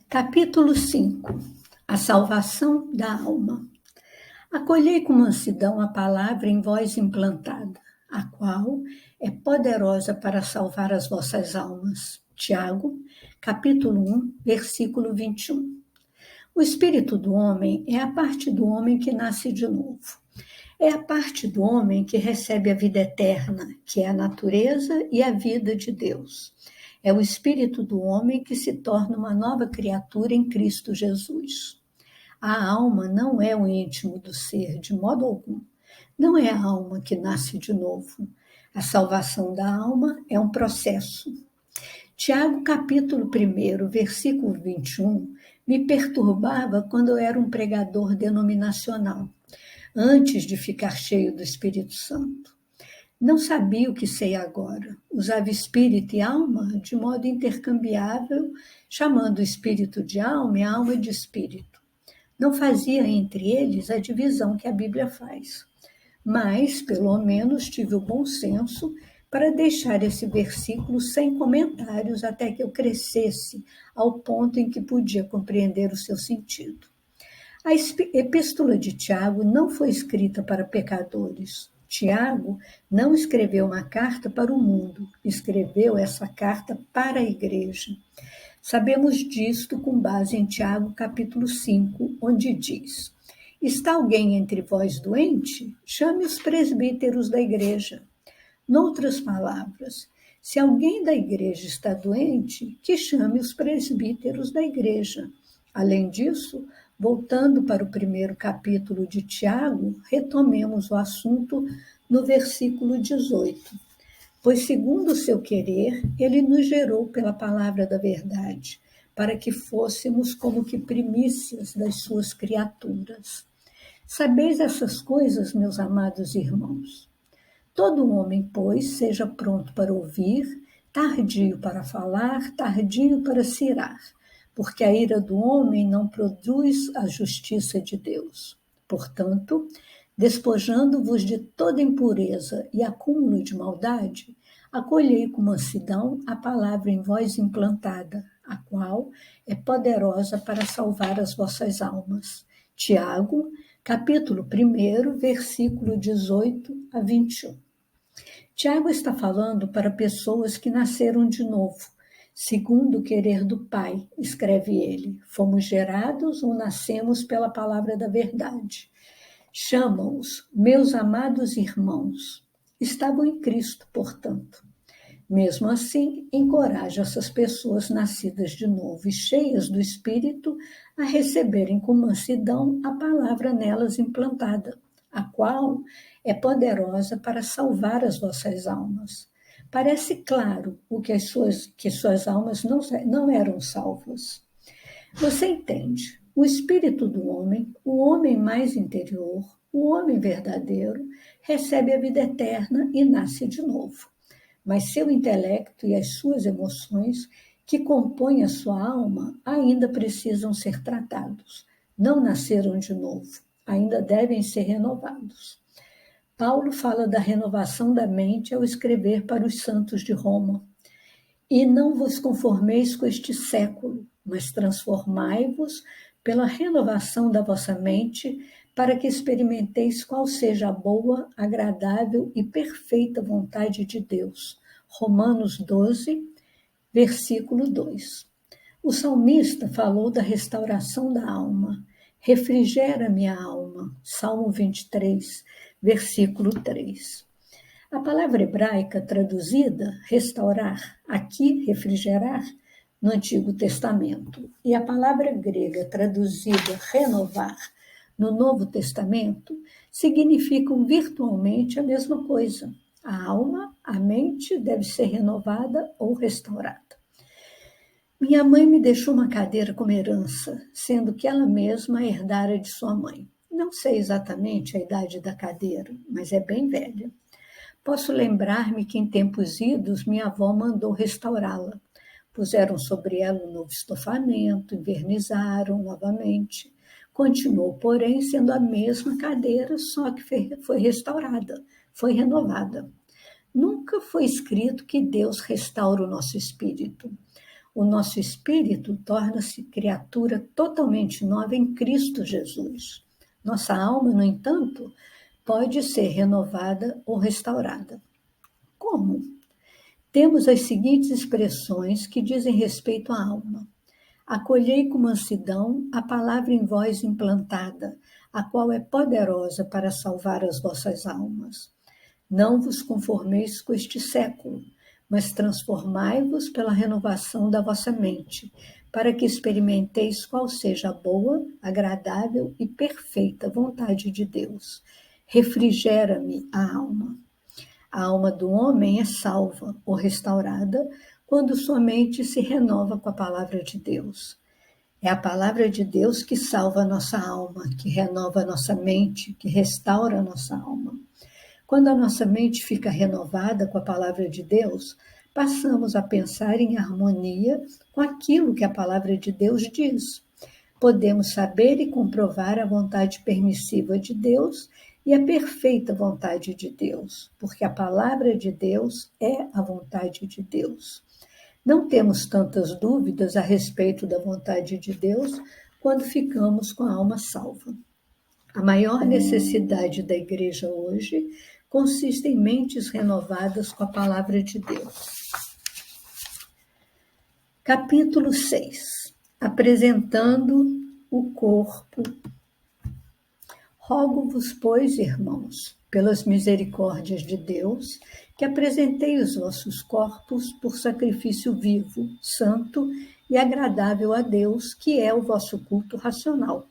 Capítulo 5. A salvação da alma. Acolhei com mansidão a palavra em vós implantada, a qual é poderosa para salvar as vossas almas. Tiago, capítulo 1, versículo 21. O espírito do homem é a parte do homem que nasce de novo. É a parte do homem que recebe a vida eterna, que é a natureza e a vida de Deus. É o espírito do homem que se torna uma nova criatura em Cristo Jesus. A alma não é o íntimo do ser, de modo algum. Não é a alma que nasce de novo. A salvação da alma é um processo. Tiago, capítulo 1, versículo 21, me perturbava quando eu era um pregador denominacional, antes de ficar cheio do Espírito Santo. Não sabia o que sei agora. Usava espírito e alma de modo intercambiável, chamando o espírito de alma e a alma de espírito. Não fazia entre eles a divisão que a Bíblia faz. Mas, pelo menos, tive o bom senso para deixar esse versículo sem comentários até que eu crescesse ao ponto em que podia compreender o seu sentido. A epístola de Tiago não foi escrita para pecadores. Tiago não escreveu uma carta para o mundo, escreveu essa carta para a igreja. Sabemos disto com base em Tiago, capítulo 5, onde diz: Está alguém entre vós doente? Chame os presbíteros da igreja. Noutras palavras, se alguém da igreja está doente, que chame os presbíteros da igreja. Além disso, voltando para o primeiro capítulo de Tiago, retomemos o assunto no versículo 18. Pois, segundo o seu querer, ele nos gerou pela palavra da verdade, para que fôssemos como que primícias das suas criaturas. Sabeis essas coisas, meus amados irmãos. Todo homem, pois, seja pronto para ouvir, tardio para falar, tardio para se irar, porque a ira do homem não produz a justiça de Deus. Portanto, despojando-vos de toda impureza e acúmulo de maldade, acolhei com mansidão a palavra em vós implantada, a qual é poderosa para salvar as vossas almas. Tiago, capítulo 1, versículo 18 a 21. Tiago está falando para pessoas que nasceram de novo, segundo o querer do Pai, escreve ele. Fomos gerados ou nascemos pela palavra da verdade. Chama-os, meus amados irmãos. Estavam em Cristo, portanto. Mesmo assim, encoraja essas pessoas nascidas de novo e cheias do Espírito a receberem com mansidão a palavra nelas implantada, a qual é poderosa para salvar as vossas almas. Parece claro que suas almas não eram salvas. Você entende? O espírito do homem, o homem mais interior, o homem verdadeiro, recebe a vida eterna e nasce de novo. Mas seu intelecto e as suas emoções, que compõem a sua alma, ainda precisam ser tratados. Não nasceram de novo, ainda devem ser renovados. Paulo fala da renovação da mente ao escrever para os santos de Roma. E não vos conformeis com este século, mas transformai-vos pela renovação da vossa mente, para que experimenteis qual seja a boa, agradável e perfeita vontade de Deus. Romanos 12, versículo 2. O salmista falou da restauração da alma. Refrigera minha alma. Salmo 23, versículo 3. A palavra hebraica traduzida, restaurar, aqui refrigerar, no Antigo Testamento, e a palavra grega traduzida renovar, no Novo Testamento, significam virtualmente a mesma coisa. A alma, a mente deve ser renovada ou restaurada. Minha mãe me deixou uma cadeira como herança, sendo que ela mesma herdara de sua mãe. Não sei exatamente a idade da cadeira, mas é bem velha. Posso lembrar-me que em tempos idos minha avó mandou restaurá-la. Puseram sobre ela um novo estofamento, envernizaram novamente. Continuou, porém, sendo a mesma cadeira, só que foi restaurada, foi renovada. Nunca foi escrito que Deus restaura o nosso espírito. O nosso espírito torna-se criatura totalmente nova em Cristo Jesus. Nossa alma, no entanto, pode ser renovada ou restaurada. Como? Temos as seguintes expressões que dizem respeito à alma. Acolhei com mansidão a palavra em vós implantada, a qual é poderosa para salvar as vossas almas. Não vos conformeis com este século, mas transformai-vos pela renovação da vossa mente, para que experimenteis qual seja a boa, agradável e perfeita vontade de Deus. Refrigera-me a alma. A alma do homem é salva ou restaurada quando sua mente se renova com a palavra de Deus. É a palavra de Deus que salva a nossa alma, que renova a nossa mente, que restaura a nossa alma. Quando a nossa mente fica renovada com a palavra de Deus, passamos a pensar em harmonia com aquilo que a palavra de Deus diz. Podemos saber e comprovar a vontade permissiva de Deus e a perfeita vontade de Deus, porque a palavra de Deus é a vontade de Deus. Não temos tantas dúvidas a respeito da vontade de Deus quando ficamos com a alma salva. A maior necessidade da igreja hoje consiste em mentes renovadas com a palavra de Deus. Capítulo 6. Apresentando o corpo. Rogo-vos, pois, irmãos, pelas misericórdias de Deus, que apresentei os vossos corpos por sacrifício vivo, santo e agradável a Deus, que é o vosso culto racional.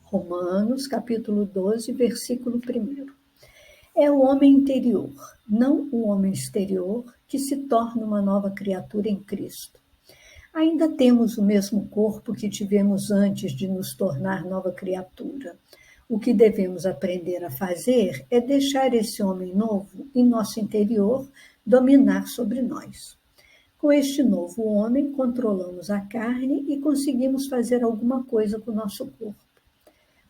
Romanos, capítulo 12, versículo 1. É o homem interior, não o homem exterior, que se torna uma nova criatura em Cristo. Ainda temos o mesmo corpo que tivemos antes de nos tornar nova criatura. O que devemos aprender a fazer é deixar esse homem novo em nosso interior dominar sobre nós. Com este novo homem, controlamos a carne e conseguimos fazer alguma coisa com o nosso corpo.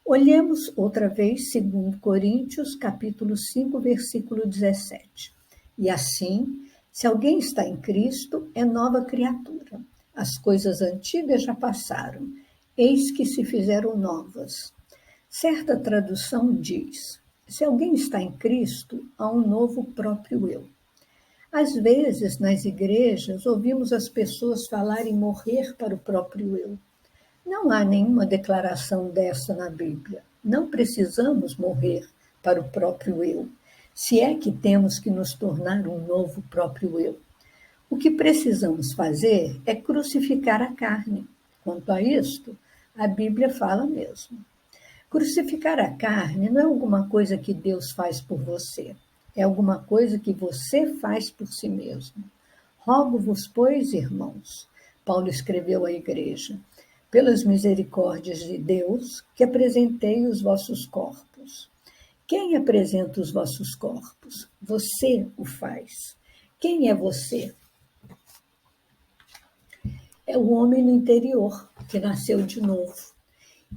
Olhemos outra vez 2 Coríntios, capítulo 5, versículo 17. E assim, se alguém está em Cristo, é nova criatura. As coisas antigas já passaram, eis que se fizeram novas. Certa tradução diz: se alguém está em Cristo, há um novo próprio eu. Às vezes, nas igrejas, ouvimos as pessoas falarem morrer para o próprio eu. Não há nenhuma declaração dessa na Bíblia. Não precisamos morrer para o próprio eu, se é que temos que nos tornar um novo próprio eu. O que precisamos fazer é crucificar a carne. Quanto a isto, a Bíblia fala mesmo. Crucificar a carne não é alguma coisa que Deus faz por você, é alguma coisa que você faz por si mesmo. Rogo-vos, pois, irmãos, Paulo escreveu à igreja, pelas misericórdias de Deus, que apresentei os vossos corpos. Quem apresenta os vossos corpos? Você o faz. Quem é você? É o homem no interior, que nasceu de novo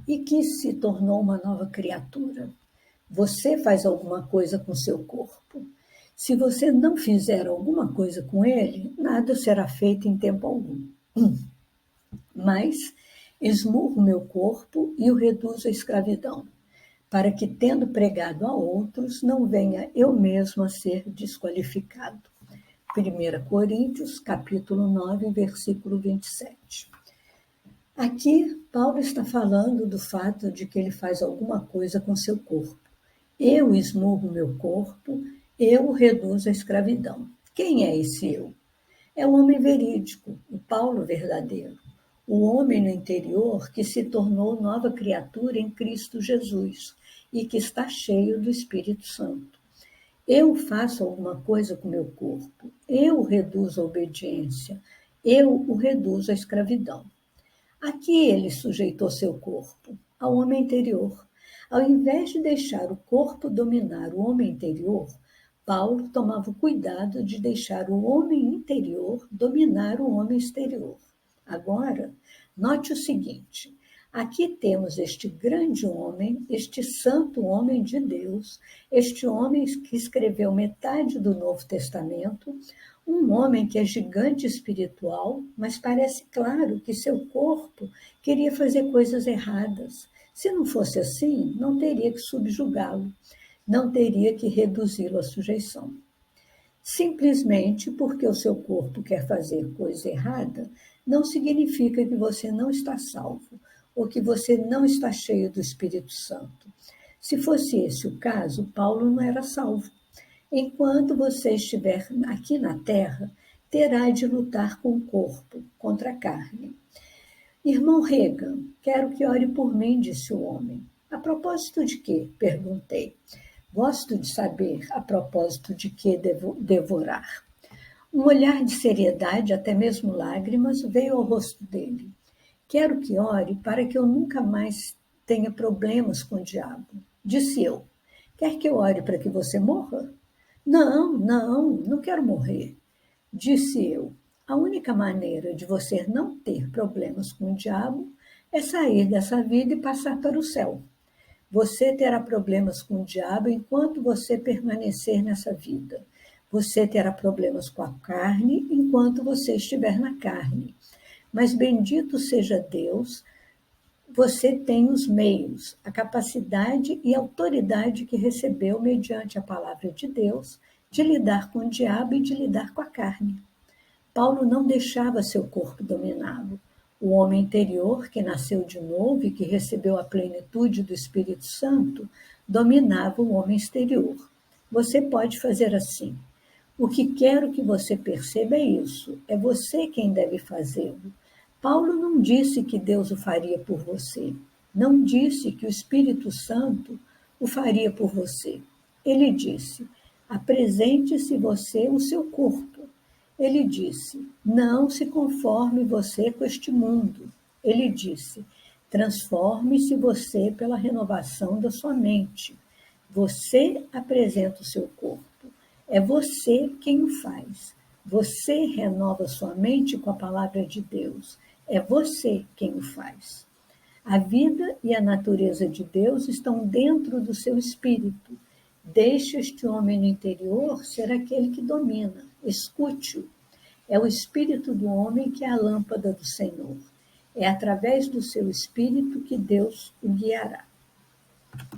e que se tornou uma nova criatura. Você faz alguma coisa com seu corpo. Se você não fizer alguma coisa com ele, nada será feito em tempo algum. Mas esmurro meu corpo e o reduzo à escravidão, para que, tendo pregado a outros, não venha eu mesmo a ser desqualificado. 1 Coríntios, capítulo 9, versículo 27. Aqui, Paulo está falando do fato de que ele faz alguma coisa com seu corpo. Eu esmurro meu corpo, eu o reduzo à escravidão. Quem é esse eu? É o homem verídico, o Paulo verdadeiro. O homem no interior que se tornou nova criatura em Cristo Jesus e que está cheio do Espírito Santo. Eu faço alguma coisa com meu corpo, eu o reduzo à obediência, eu o reduzo à escravidão. Aqui ele sujeitou seu corpo ao homem interior. Ao invés de deixar o corpo dominar o homem interior, Paulo tomava o cuidado de deixar o homem interior dominar o homem exterior. Agora, note o seguinte: aqui temos este grande homem, este santo homem de Deus, este homem que escreveu metade do Novo Testamento, Um homem que é gigante espiritual, mas parece claro que seu corpo queria fazer coisas erradas. Se não fosse assim, não teria que subjugá-lo, não teria que reduzi-lo à sujeição. Simplesmente porque o seu corpo quer fazer coisa errada, não significa que você não está salvo ou que você não está cheio do Espírito Santo. Se fosse esse o caso, Paulo não era salvo. Enquanto você estiver aqui na terra, terá de lutar com o corpo, contra a carne. Irmão Regan, quero que ore por mim, disse o homem. A propósito de quê? Perguntei. Gosto de saber a propósito de que devorar. Um olhar de seriedade, até mesmo lágrimas, veio ao rosto dele. Quero que ore para que eu nunca mais tenha problemas com o diabo. Disse eu. Quer que eu ore para que você morra? Não quero morrer. Disse eu. A única maneira de você não ter problemas com o diabo é sair dessa vida e passar para o céu. Você terá problemas com o diabo enquanto você permanecer nessa vida. Você terá problemas com a carne enquanto você estiver na carne. Mas bendito seja Deus, você tem os meios, a capacidade e a autoridade que recebeu mediante a palavra de Deus de lidar com o diabo e de lidar com a carne. Paulo não deixava seu corpo dominá-lo. O homem interior, que nasceu de novo e que recebeu a plenitude do Espírito Santo, dominava o homem exterior. Você pode fazer assim. O que quero que você perceba é isso. É você quem deve fazê-lo. Paulo não disse que Deus o faria por você. Não disse que o Espírito Santo o faria por você. Ele disse: apresente-se você o seu corpo. Ele disse: não se conforme você com este mundo. Ele disse: transforme-se você pela renovação da sua mente. Você apresenta o seu corpo. É você quem o faz. Você renova sua mente com a palavra de Deus. É você quem o faz. A vida e a natureza de Deus estão dentro do seu espírito. Deixe este homem no interior ser aquele que domina. Escute-o. É o espírito do homem que é a lâmpada do Senhor. É através do seu espírito que Deus o guiará.